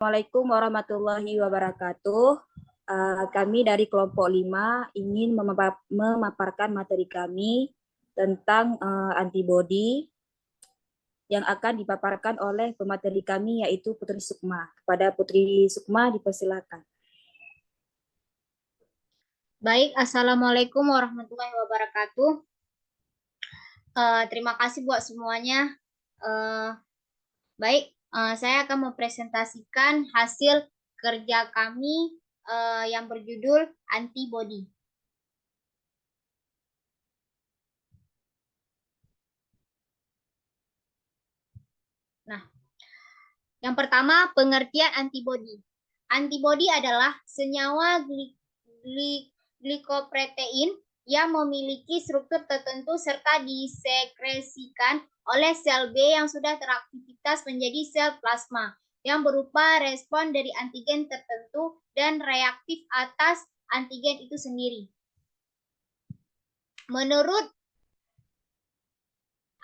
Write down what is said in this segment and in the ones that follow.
Assalamualaikum warahmatullahi wabarakatuh. Kami dari kelompok 5 ingin memaparkan materi kami tentang antibodi yang akan dipaparkan oleh pemateri kami yaitu Putri Sukma. Kepada Putri Sukma dipersilakan. Baik, Assalamualaikum warahmatullahi wabarakatuh. Terima kasih buat semuanya. Baik, saya akan mempresentasikan hasil kerja kami yang berjudul antibodi. Nah, yang pertama, pengertian antibodi. Antibodi adalah senyawa glikoprotein yang memiliki struktur tertentu serta disekresikan oleh sel B yang sudah teraktivitas menjadi sel plasma yang berupa respon dari antigen tertentu dan reaktif atas antigen itu sendiri. Menurut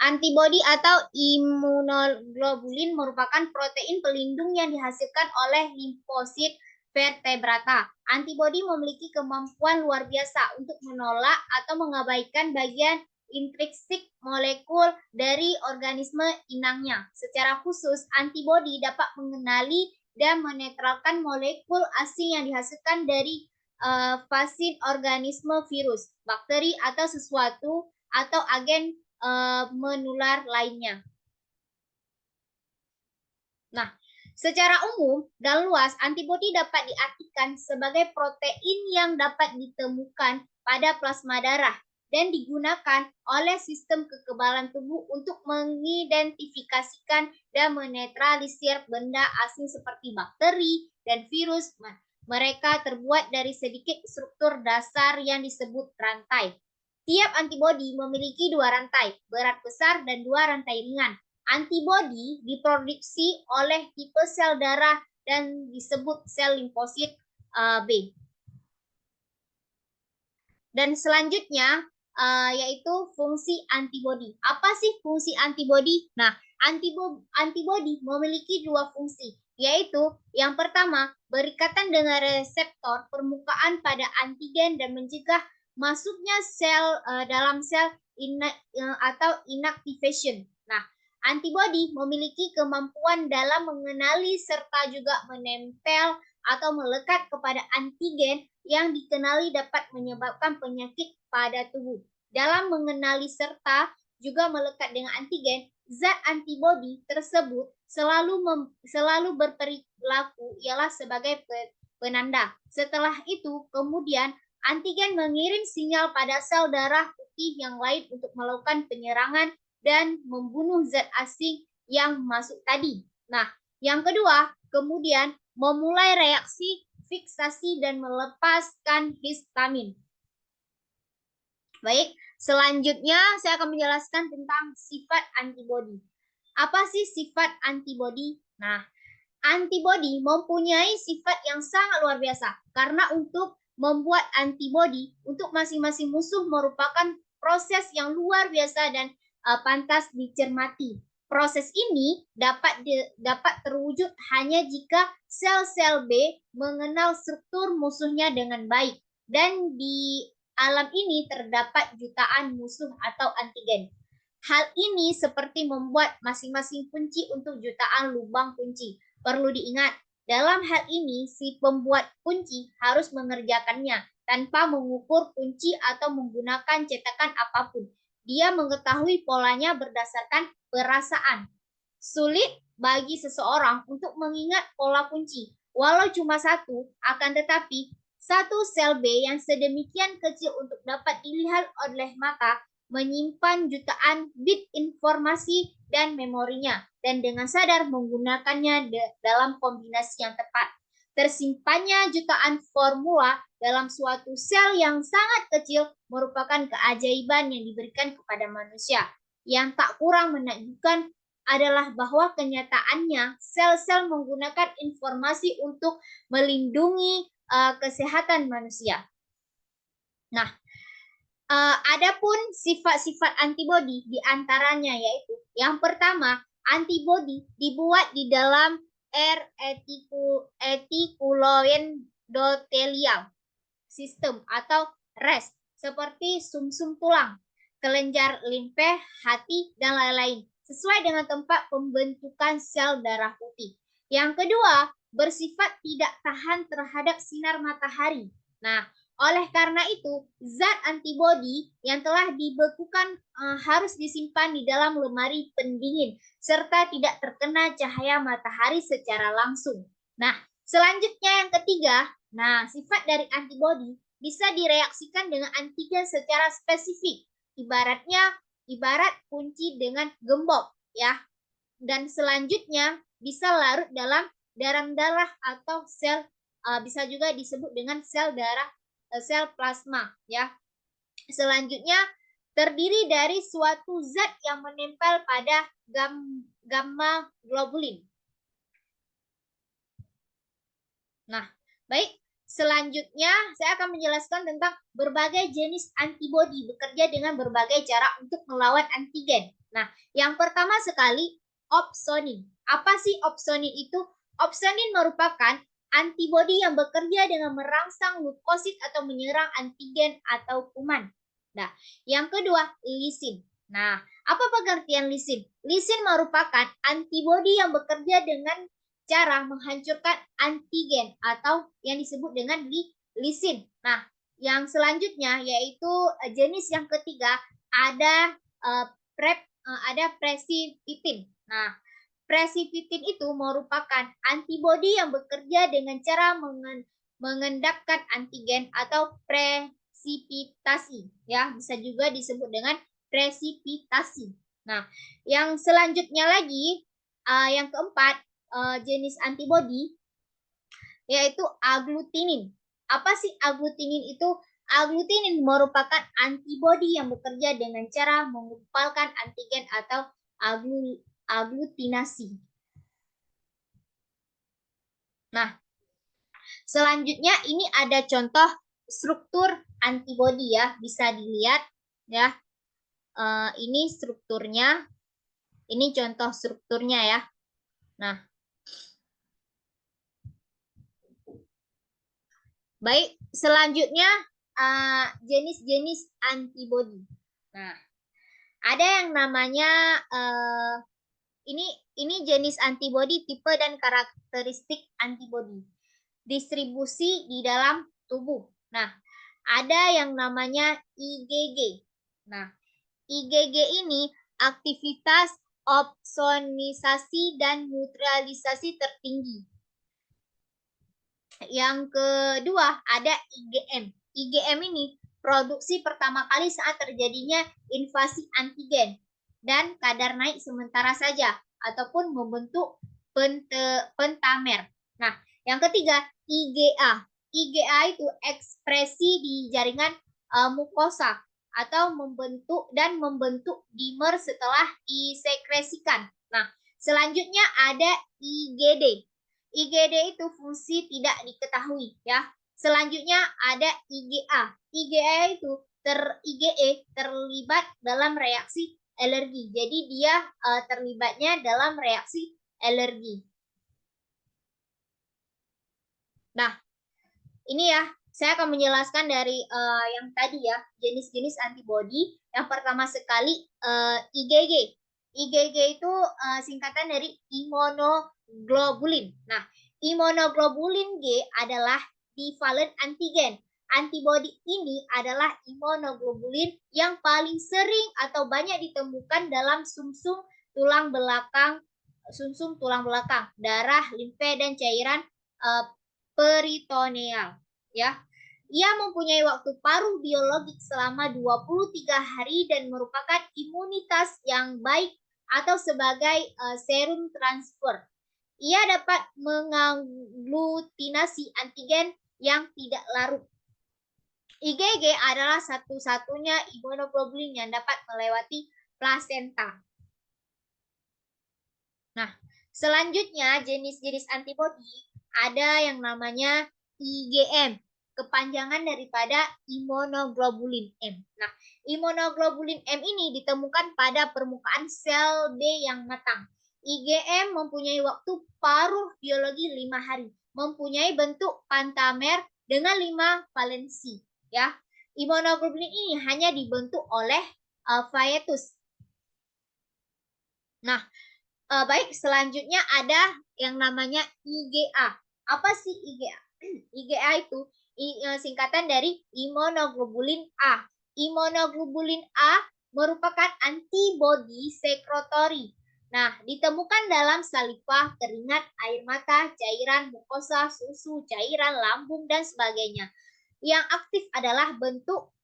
antibodi atau imunoglobulin merupakan protein pelindung yang dihasilkan oleh limfosit vertebrata. Antibodi memiliki kemampuan luar biasa untuk menolak atau mengabaikan bagian intrinsik molekul dari organisme inangnya. Secara khusus, antibodi dapat mengenali dan menetralkan molekul asing yang dihasilkan dari fasit organisme virus, bakteri atau sesuatu atau agen menular lainnya. Nah, secara umum dan luas, antibodi dapat diartikan sebagai protein yang dapat ditemukan pada plasma darah dan digunakan oleh sistem kekebalan tubuh untuk mengidentifikasikan dan menetralisir benda asing seperti bakteri dan virus. Mereka terbuat dari sedikit struktur dasar yang disebut rantai. Tiap antibodi memiliki 2 rantai, berat besar dan 2 rantai ringan. Antibodi diproduksi oleh tipe sel darah dan disebut sel limfosit B. Dan selanjutnya yaitu fungsi antibodi. Apa sih fungsi antibodi? Nah, antibodi memiliki 2 fungsi, yaitu yang pertama, berikatan dengan reseptor permukaan pada antigen dan mencegah masuknya sel dalam sel atau inactivation. Nah, antibodi memiliki kemampuan dalam mengenali serta juga menempel atau melekat kepada antigen yang dikenali dapat menyebabkan penyakit pada tubuh. Dalam mengenali serta juga melekat dengan antigen, zat antibodi tersebut selalu berperilaku ialah sebagai penanda. Setelah itu, kemudian antigen mengirim sinyal pada sel darah putih yang lain untuk melakukan penyerangan dan membunuh zat asing yang masuk tadi. Nah, yang kedua, kemudian memulai reaksi fiksasi dan melepaskan histamin. Baik, selanjutnya saya akan menjelaskan tentang sifat antibodi. Apa sih sifat antibodi? Nah, antibodi mempunyai sifat yang sangat luar biasa karena untuk membuat antibodi untuk masing-masing musuh merupakan proses yang luar biasa dan pantas dicermati. Proses ini dapat terwujud hanya jika sel-sel B mengenal struktur musuhnya dengan baik dan di alam ini terdapat jutaan musuh atau antigen. Hal ini seperti membuat masing-masing kunci untuk jutaan lubang kunci. Perlu diingat, dalam hal ini si pembuat kunci harus mengerjakannya tanpa mengukur kunci atau menggunakan cetakan apapun. Dia mengetahui polanya berdasarkan perasaan. Sulit bagi seseorang untuk mengingat pola kunci, walau cuma satu, akan tetapi satu sel B yang sedemikian kecil untuk dapat dilihat oleh mata menyimpan jutaan bit informasi dan memorinya, dan dengan sadar menggunakannya dalam kombinasi yang tepat. Tersimpannya jutaan formula dalam suatu sel yang sangat kecil merupakan keajaiban yang diberikan kepada manusia. Yang tak kurang menakjubkan adalah bahwa kenyataannya sel-sel menggunakan informasi untuk melindungi kesehatan manusia. Nah, adapun sifat-sifat antibodi diantaranya yaitu yang pertama, antibodi dibuat di dalam reticuloendotelial system atau RES, seperti sumsum tulang, kelenjar limfe, hati, dan lain-lain, sesuai dengan tempat pembentukan sel darah putih. Yang kedua, bersifat tidak tahan terhadap sinar matahari. Nah, oleh karena itu, zat antibodi yang telah dibekukan harus disimpan di dalam lemari pendingin, serta tidak terkena cahaya matahari secara langsung. Nah, selanjutnya yang ketiga, sifat dari antibodi bisa direaksikan dengan antigen secara spesifik. Ibarat kunci dengan gembok, ya. Dan selanjutnya bisa larut dalam darah atau sel, bisa juga disebut dengan sel darah, sel plasma, ya. Selanjutnya terdiri dari suatu zat yang menempel pada gamma globulin. Nah, baik. Selanjutnya, saya akan menjelaskan tentang berbagai jenis antibodi bekerja dengan berbagai cara untuk melawan antigen. Nah, yang pertama sekali, opsonin. Apa sih opsonin itu? Opsonin merupakan antibodi yang bekerja dengan merangsang leukosit atau menyerang antigen atau kuman. Nah, yang kedua, lisin. Nah, apa pengertian lisin? Lisin merupakan antibodi yang bekerja dengan cara menghancurkan antigen atau yang disebut dengan lisin. Nah, yang selanjutnya yaitu jenis yang ketiga ada presipitin. Nah, presipitin itu merupakan antibodi yang bekerja dengan cara mengendapkan antigen atau presipitasi, ya, bisa juga disebut dengan presipitasi. Nah, yang selanjutnya lagi, yang keempat, jenis antibodi yaitu aglutinin. Apa sih aglutinin itu? Aglutinin merupakan antibodi yang bekerja dengan cara mengumpalkan antigen atau aglutinasi. Nah, selanjutnya ini ada contoh struktur antibodi, ya, bisa dilihat, ya. Ini strukturnya, ini contoh strukturnya, ya. Nah, baik, selanjutnya jenis-jenis antibodi. Nah, ada yang namanya ini jenis antibodi, tipe dan karakteristik antibodi. Distribusi di dalam tubuh. Nah, ada yang namanya IgG. Nah, IgG ini aktivitas opsonisasi dan neutralisasi tertinggi. Yang kedua ada IgM. IgM ini produksi pertama kali saat terjadinya invasi antigen dan kadar naik sementara saja ataupun membentuk pentamer. Nah, yang ketiga IgA. IgA itu ekspresi di jaringan mukosa atau membentuk dimer setelah disekresikan. Nah, selanjutnya ada IgD. IgD itu fungsi tidak diketahui, ya. Selanjutnya ada IgA. IgA itu IgE terlibat dalam reaksi alergi. Jadi dia terlibatnya dalam reaksi alergi. Nah, ini ya, saya akan menjelaskan dari yang tadi, ya, jenis-jenis antibodi. Yang pertama sekali IgG. IgG itu singkatan dari imunoglobulin. Nah, imunoglobulin G adalah divalent antigen. Antibodi ini adalah imunoglobulin yang paling sering atau banyak ditemukan dalam sumsum tulang belakang, darah, limfe, dan cairan peritoneal, ya. Ia mempunyai waktu paruh biologik selama 23 hari dan merupakan imunitas yang baik atau sebagai serum transfer. Ia dapat mengaglutinasi antigen yang tidak larut. IgG adalah satu-satunya imunoglobulin yang dapat melewati plasenta. Nah, selanjutnya jenis-jenis antibodi ada yang namanya IgM, kepanjangan daripada imunoglobulin M. Nah, imunoglobulin M ini ditemukan pada permukaan sel B yang matang. IgM mempunyai waktu paruh biologi 5 hari, mempunyai bentuk pentamer dengan 5 valensi. Ya, imunoglobulin ini hanya dibentuk oleh Viatus. Nah, baik, selanjutnya ada yang namanya IgA. Apa sih IgA? IgA itu singkatan dari imunoglobulin A. Imunoglobulin A merupakan antibodi sekretori. Nah, ditemukan dalam saliva, keringat, air mata, cairan mukosa, susu, cairan lambung, dan sebagainya. Yang aktif adalah bentuk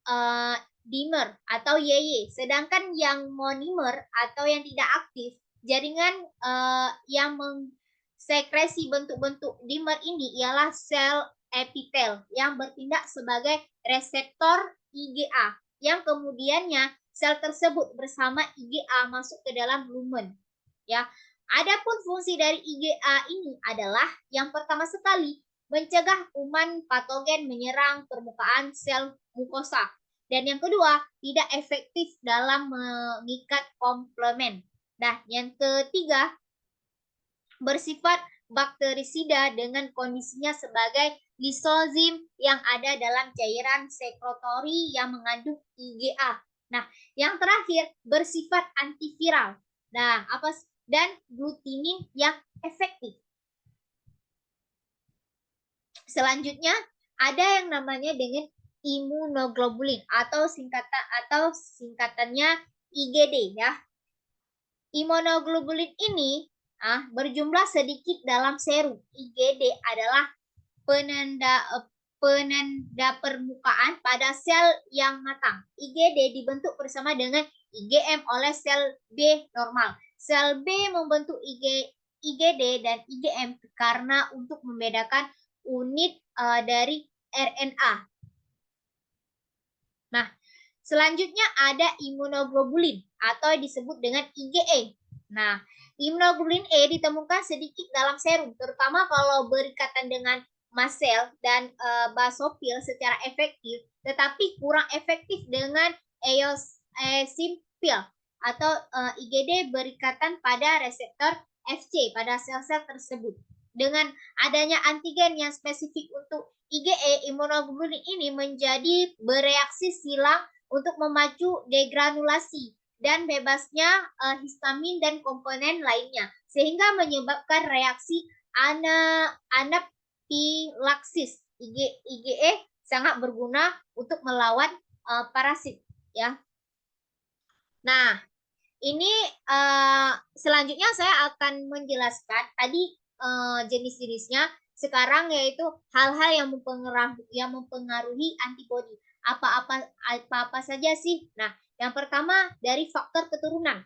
dimer atau YY. Sedangkan yang monomer atau yang tidak aktif, jaringan yang mengsekresi bentuk-bentuk dimer ini ialah sel epitel yang bertindak sebagai reseptor IgA, yang kemudiannya sel tersebut bersama IgA masuk ke dalam lumen. Ya, adapun fungsi dari IgA ini adalah yang pertama sekali mencegah kuman patogen menyerang permukaan sel mukosa. Dan yang kedua, tidak efektif dalam mengikat komplement. Nah, yang ketiga, bersifat bakterisida dengan kondisinya sebagai lisozim yang ada dalam cairan sekretori yang mengandung IgA. Nah, yang terakhir, bersifat antiviral. Nah, dan glutinin yang efektif. Selanjutnya ada yang namanya dengan imunoglobulin atau singkatannya IgD ya. Imunoglobulin ini berjumlah sedikit dalam serum. IgD adalah penanda permukaan pada sel yang matang. IgD dibentuk bersama dengan IgM oleh sel B normal. Sel B membentuk IgD dan IgM karena untuk membedakan unit dari RNA. Nah, selanjutnya ada imunoglobulin atau disebut dengan IgE. Nah, imunoglobulin E ditemukan sedikit dalam serum, terutama kalau berikatan dengan mast cell dan basofil secara efektif, tetapi kurang efektif dengan eosinofil atau IgD berikatan pada reseptor Fc pada sel-sel tersebut. Dengan adanya antigen yang spesifik untuk IgE, imunoglobulin ini menjadi bereaksi silang untuk memacu degranulasi dan bebasnya histamin dan komponen lainnya, sehingga menyebabkan reaksi anafilaksis. IgE sangat berguna untuk melawan parasit, ya. Nah, ini selanjutnya saya akan menjelaskan tadi jenis-jenisnya. Sekarang yaitu hal-hal yang mempengaruhi antibodi. Apa-apa saja sih? Nah, yang pertama dari faktor keturunan.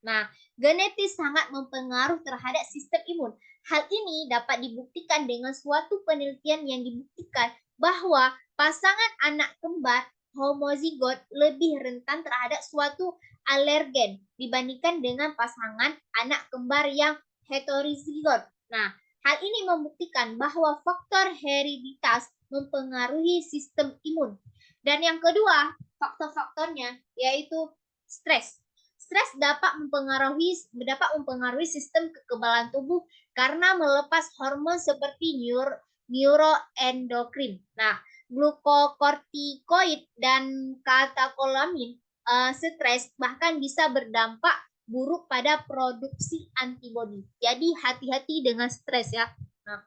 Nah, genetis sangat mempengaruhi terhadap sistem imun. Hal ini dapat dibuktikan dengan suatu penelitian yang dibuktikan bahwa pasangan anak kembar homozigot lebih rentan terhadap suatu alergen dibandingkan dengan pasangan anak kembar yang heterozigot. Nah, hal ini membuktikan bahwa faktor hereditas mempengaruhi sistem imun. Dan yang kedua, faktor-faktornya yaitu stres. Stres dapat mempengaruhi sistem kekebalan tubuh karena melepas hormon seperti neuroendokrin. Nah, glukokortikoid dan katekolamin stres bahkan bisa berdampak buruk pada produksi antibodi. Jadi hati-hati dengan stres ya. Nah,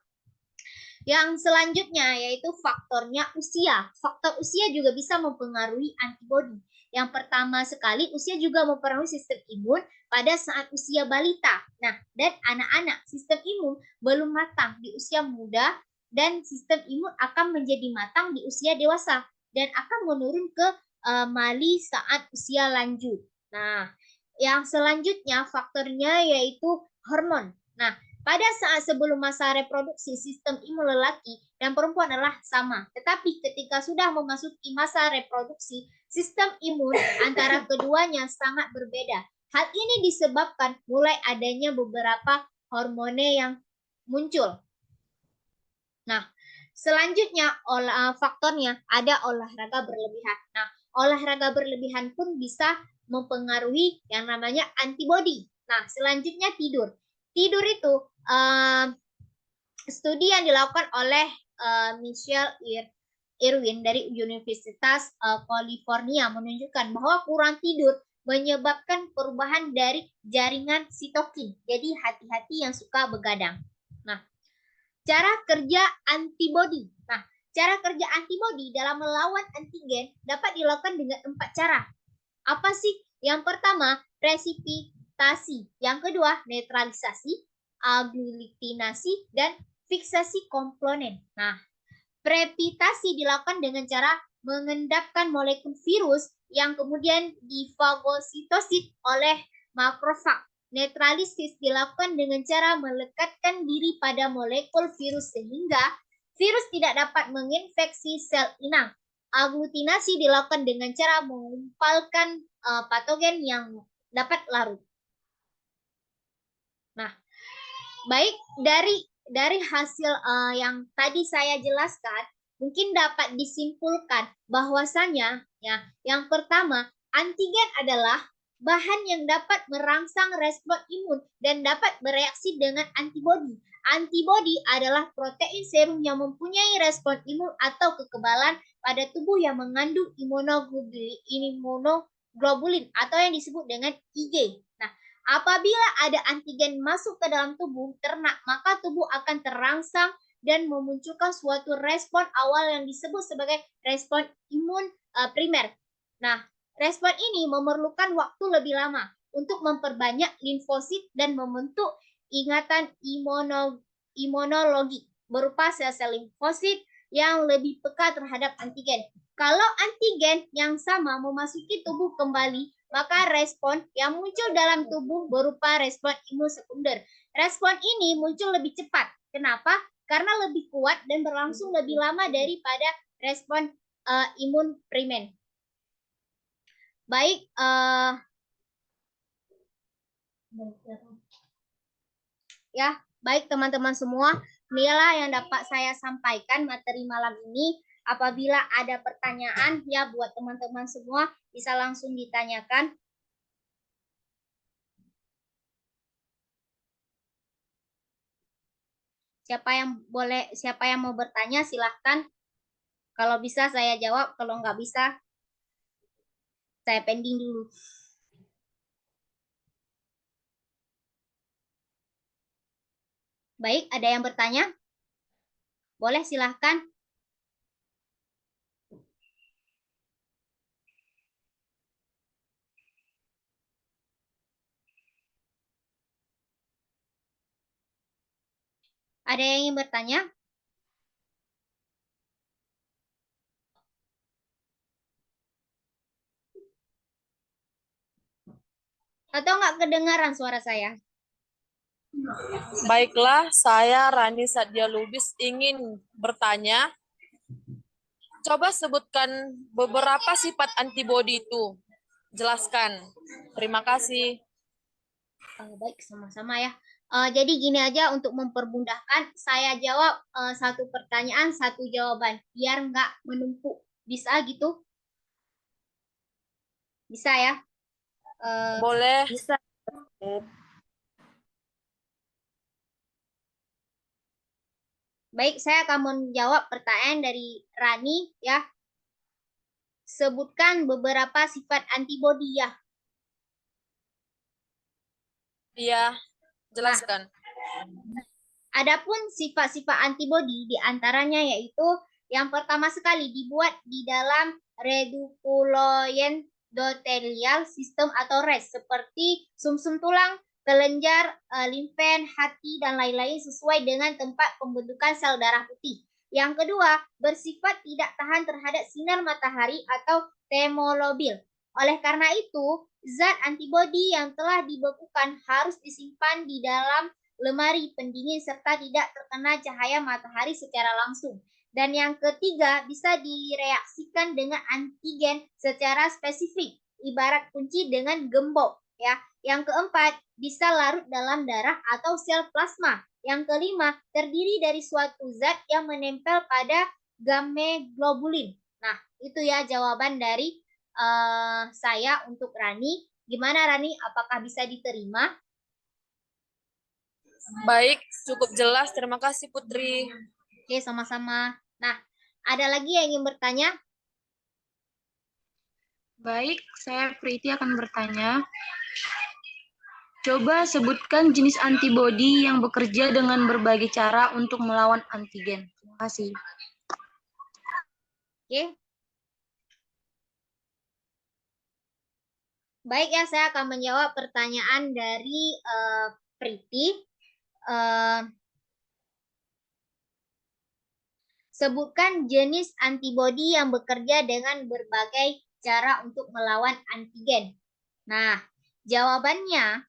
yang selanjutnya yaitu faktornya usia. Faktor usia juga bisa mempengaruhi antibodi. Yang pertama sekali, usia juga mempengaruhi sistem imun pada saat usia balita. Nah, dan anak-anak, sistem imun belum matang di usia muda dan sistem imun akan menjadi matang di usia dewasa dan akan menurun ke mali saat usia lanjut. Nah, yang selanjutnya faktornya yaitu hormon. Nah, pada saat sebelum masa reproduksi, sistem imun lelaki dan perempuan adalah sama. Tetapi ketika sudah memasuki masa reproduksi, sistem imun antara keduanya sangat berbeda. Hal ini disebabkan mulai adanya beberapa hormon yang muncul. Nah, selanjutnya faktornya ada olahraga berlebihan. Nah, olahraga berlebihan pun bisa mempengaruhi yang namanya antibodi. Nah, selanjutnya tidur. tidur itu studi yang dilakukan oleh Michelle Irwin dari Universitas California menunjukkan bahwa kurang tidur menyebabkan perubahan dari jaringan sitokin. Jadi hati-hati yang suka begadang. Nah, cara kerja antibodi. Nah, cara kerja antibodi dalam melawan antigen dapat dilakukan dengan 4 cara. Apa sih? Yang pertama, presipitasi. Yang kedua, netralisasi, agglutinasi, dan fiksasi komponen. Nah, prepitasi dilakukan dengan cara mengendapkan molekul virus yang kemudian difagositosit oleh makrofag. Netralisis dilakukan dengan cara melekatkan diri pada molekul virus sehingga virus tidak dapat menginfeksi sel inang. Aglutinasi dilakukan dengan cara mengumpalkan patogen yang dapat larut. Nah, baik dari hasil yang tadi saya jelaskan, mungkin dapat disimpulkan bahwasanya ya, yang pertama, antigen adalah bahan yang dapat merangsang respon imun dan dapat bereaksi dengan antibodi. Antibodi adalah protein serum yang mempunyai respon imun atau kekebalan pada tubuh yang mengandung imunoglobulin atau yang disebut dengan IG. Nah, apabila ada antigen masuk ke dalam tubuh ternak, maka tubuh akan terangsang dan memunculkan suatu respon awal yang disebut sebagai respon imun primer. Nah, respon ini memerlukan waktu lebih lama untuk memperbanyak limfosit dan membentuk ingatan imunologi berupa sel-sel limfosit yang lebih peka terhadap antigen. Kalau antigen yang sama memasuki tubuh kembali, maka respon yang muncul dalam tubuh berupa respon imun sekunder. Respon ini muncul lebih cepat. Kenapa? Karena lebih kuat dan berlangsung lebih lama daripada respon imun primer. Baik, ya, baik teman-teman semua, inilah yang dapat saya sampaikan materi malam ini. Apabila ada pertanyaan, ya buat teman-teman semua bisa langsung ditanyakan. Siapa yang mau bertanya silahkan. Kalau bisa saya jawab, kalau nggak bisa saya pending dulu. Baik, ada yang bertanya? Boleh silahkan. Ada yang ingin bertanya? Atau nggak kedengaran suara saya? Baiklah, saya Rani Sadia Lubis ingin bertanya. Coba sebutkan beberapa sifat antibodi itu. Jelaskan. Terima kasih. Baik, sama-sama ya. Jadi gini aja untuk mempermudahkan, saya jawab satu pertanyaan, satu jawaban, biar nggak menumpuk. Bisa gitu? Bisa ya? Boleh. Bisa. Baik, saya akan menjawab pertanyaan dari Rani ya. Sebutkan beberapa sifat antibodi ya. Iya, jelaskan. Adapun sifat-sifat antibodi diantaranya yaitu yang pertama sekali dibuat di dalam reticuloid endotelial system atau RES seperti sumsum tulang, kelenjar, limfen, hati, dan lain-lain sesuai dengan tempat pembentukan sel darah putih. Yang kedua, bersifat tidak tahan terhadap sinar matahari atau termolobil. Oleh karena itu, zat antibodi yang telah dibekukan harus disimpan di dalam lemari pendingin serta tidak terkena cahaya matahari secara langsung. Dan yang ketiga, bisa direaksikan dengan antigen secara spesifik, ibarat kunci dengan gembok. Ya. Yang keempat, bisa larut dalam darah atau sel plasma. Yang kelima, terdiri dari suatu zat yang menempel pada gameglobulin. Nah, itu ya jawaban dari saya untuk Rani. Gimana Rani, apakah bisa diterima? Baik, cukup jelas. Terima kasih Putri. Oke, sama-sama. Nah, ada lagi yang ingin bertanya? Baik, saya Priti akan bertanya. Coba sebutkan jenis antibodi yang bekerja dengan berbagai cara untuk melawan antigen. Terima kasih. Oke. Baik ya, saya akan menjawab pertanyaan dari Priti. Sebutkan jenis antibodi yang bekerja dengan berbagai cara untuk melawan antigen. Nah, jawabannya,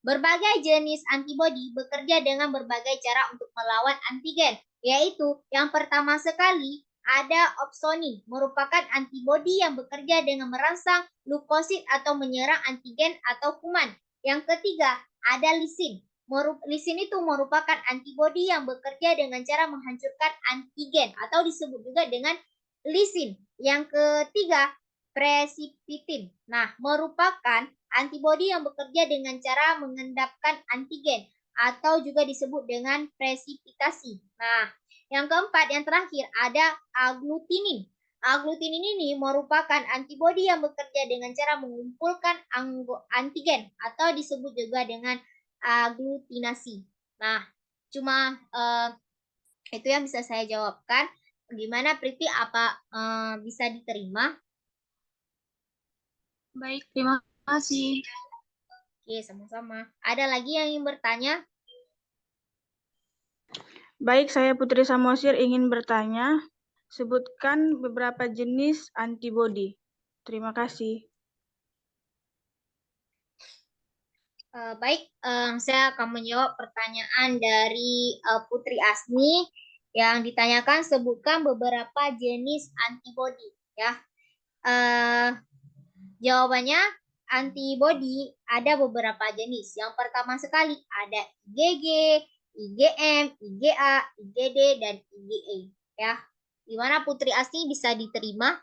berbagai jenis antibodi bekerja dengan berbagai cara untuk melawan antigen, yaitu yang pertama sekali ada opsoni, merupakan antibodi yang bekerja dengan merangsang leukosit atau menyerang antigen atau kuman. Yang ketiga, ada lisin. Lisin itu merupakan antibodi yang bekerja dengan cara menghancurkan antigen atau disebut juga dengan lisin. Yang ketiga, precipitin. Nah, merupakan antibodi yang bekerja dengan cara mengendapkan antigen atau juga disebut dengan presipitasi. Nah, yang keempat, yang terakhir ada agglutinin. Agglutinin ini merupakan antibodi yang bekerja dengan cara mengumpulkan antigen atau disebut juga dengan agglutinasi. Nah, cuma itu yang bisa saya jawabkan. Gimana Priti, apa bisa diterima? Baik, terima kasih. Oke, sama-sama. Ada lagi yang ingin bertanya? Baik, saya Putri Samosir ingin bertanya. Sebutkan beberapa jenis antibodi. Terima kasih. Baik, saya akan menjawab pertanyaan dari Putri Asmi yang ditanyakan sebutkan beberapa jenis antibodi. Ya, jawabannya antibodi ada beberapa jenis. Yang pertama sekali ada IgG, IgM, IgA, IgD, dan IgA. Ya, gimana Putri Asmi bisa diterima?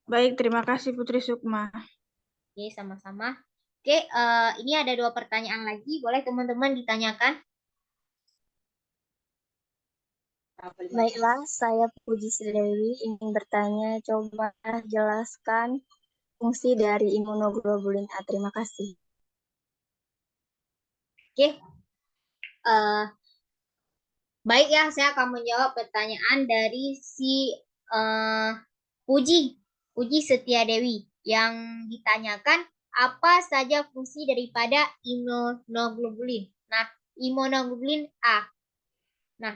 Baik, terima kasih Putri Sukma. Oke, sama-sama. Oke, ini ada 2 pertanyaan lagi. Boleh teman-teman ditanyakan? Baiklah, saya Puji Dewi ingin bertanya, coba jelaskan fungsi dari imunoglobulin A. Terima kasih. Oke. Baik ya, saya akan menjawab pertanyaan dari si Puji Setia Dewi yang ditanyakan apa saja fungsi daripada imunoglobulin. Nah, imunoglobulin A. Nah,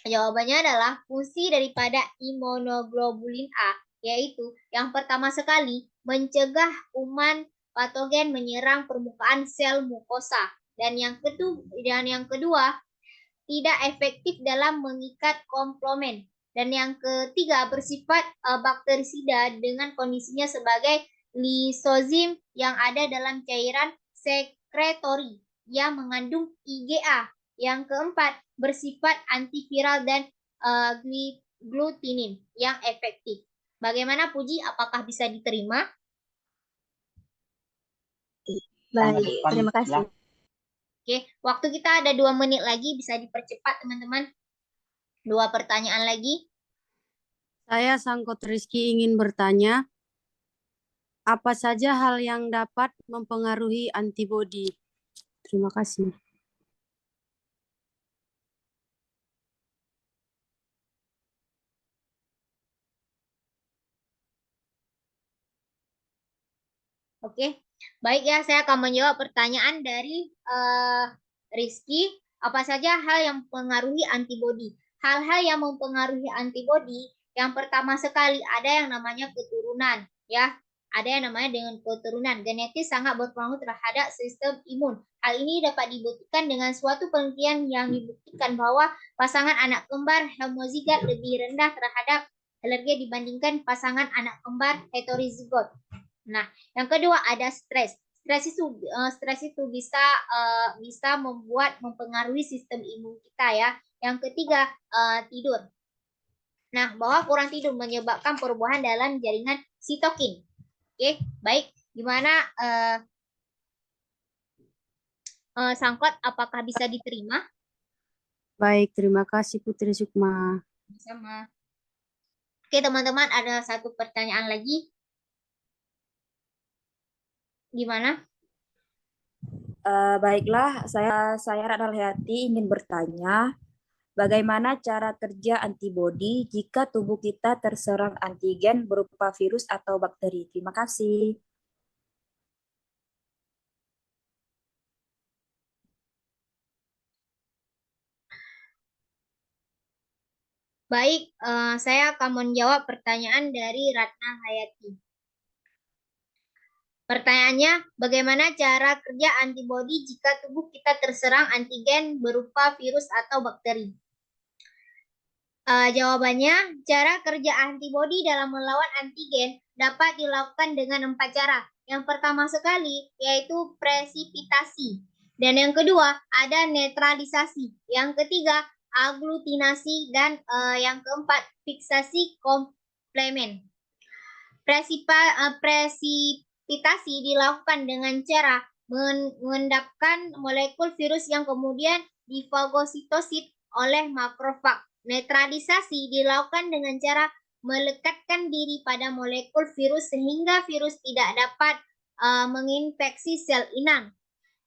jawabannya adalah fungsi daripada imunoglobulin A yaitu yang pertama sekali mencegah kuman patogen menyerang permukaan sel mukosa dan yang kedua tidak efektif dalam mengikat komplement. Dan yang ketiga bersifat bakterisida dengan kondisinya sebagai lisozim yang ada dalam cairan sekretori yang mengandung IgA. Yang keempat bersifat antiviral dan glutinin yang efektif. Bagaimana Puji? Apakah bisa diterima? Baik, terima kasih. Oke, waktu kita ada 2 menit lagi, bisa dipercepat teman-teman. 2 pertanyaan lagi. Saya Sangkot Rizky ingin bertanya, apa saja hal yang dapat mempengaruhi antibodi? Terima kasih. Oke, baik ya, saya akan menjawab pertanyaan dari Rizky. Apa saja hal yang mempengaruhi antibodi? Hal-hal yang mempengaruhi antibodi, yang pertama sekali ada yang namanya keturunan, ya. Ada yang namanya dengan keturunan. Genetis sangat berpengaruh terhadap sistem imun. Hal ini dapat dibuktikan dengan suatu penelitian yang dibuktikan bahwa pasangan anak kembar homozigot lebih rendah terhadap alergi dibandingkan pasangan anak kembar heterozigot. Nah, yang kedua ada stres. Stres itu bisa mempengaruhi sistem imun kita ya. Yang ketiga tidur. Nah, bahwa kurang tidur menyebabkan perubahan dalam jaringan sitokin. Oke, baik. Gimana Sangkot, apakah bisa diterima? Baik, terima kasih Putri Sukma. Sama. Oke, teman-teman, ada satu pertanyaan lagi. Gimana? Baiklah, saya Ratna Hayati ingin bertanya, bagaimana cara kerja antibodi jika tubuh kita terserang antigen berupa virus atau bakteri? Terima kasih. Baik, saya akan menjawab pertanyaan dari Ratna Hayati. Pertanyaannya, bagaimana cara kerja antibodi jika tubuh kita terserang antigen berupa virus atau bakteri? Jawabannya, cara kerja antibodi dalam melawan antigen dapat dilakukan dengan 4 cara. Yang pertama sekali, yaitu presipitasi. Dan yang kedua, ada netralisasi. Yang ketiga, aglutinasi. Dan yang keempat, fiksasi komplemen. Presipitasi dilakukan dengan cara mengendapkan molekul virus yang kemudian difagositosit oleh makrofag. Netralisasi dilakukan dengan cara melekatkan diri pada molekul virus sehingga virus tidak dapat menginfeksi sel inang.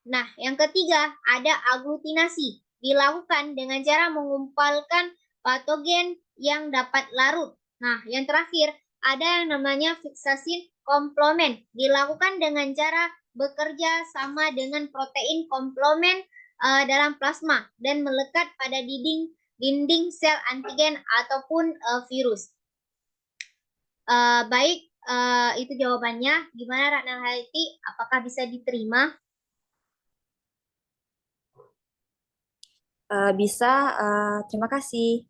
Nah, yang ketiga ada aglutinasi. Dilakukan dengan cara mengumpulkan patogen yang dapat larut. Nah, yang terakhir ada yang namanya fiksasi komplemen. Dilakukan dengan cara bekerja sama dengan protein komplemen dalam plasma dan melekat pada dinding sel antigen ataupun virus. Baik, itu jawabannya. Gimana Ratna Hayati? Apakah bisa diterima? Bisa, terima kasih.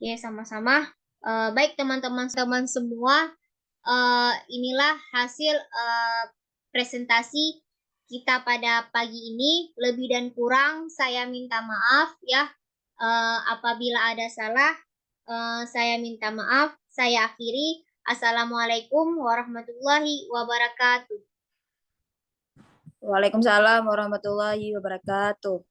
Ya, sama-sama. Baik teman-teman semua, inilah hasil presentasi kita pada pagi ini. Lebih dan kurang saya minta maaf ya. Apabila ada salah, saya minta maaf. Saya akhiri. Assalamualaikum warahmatullahi wabarakatuh. Waalaikumsalam warahmatullahi wabarakatuh.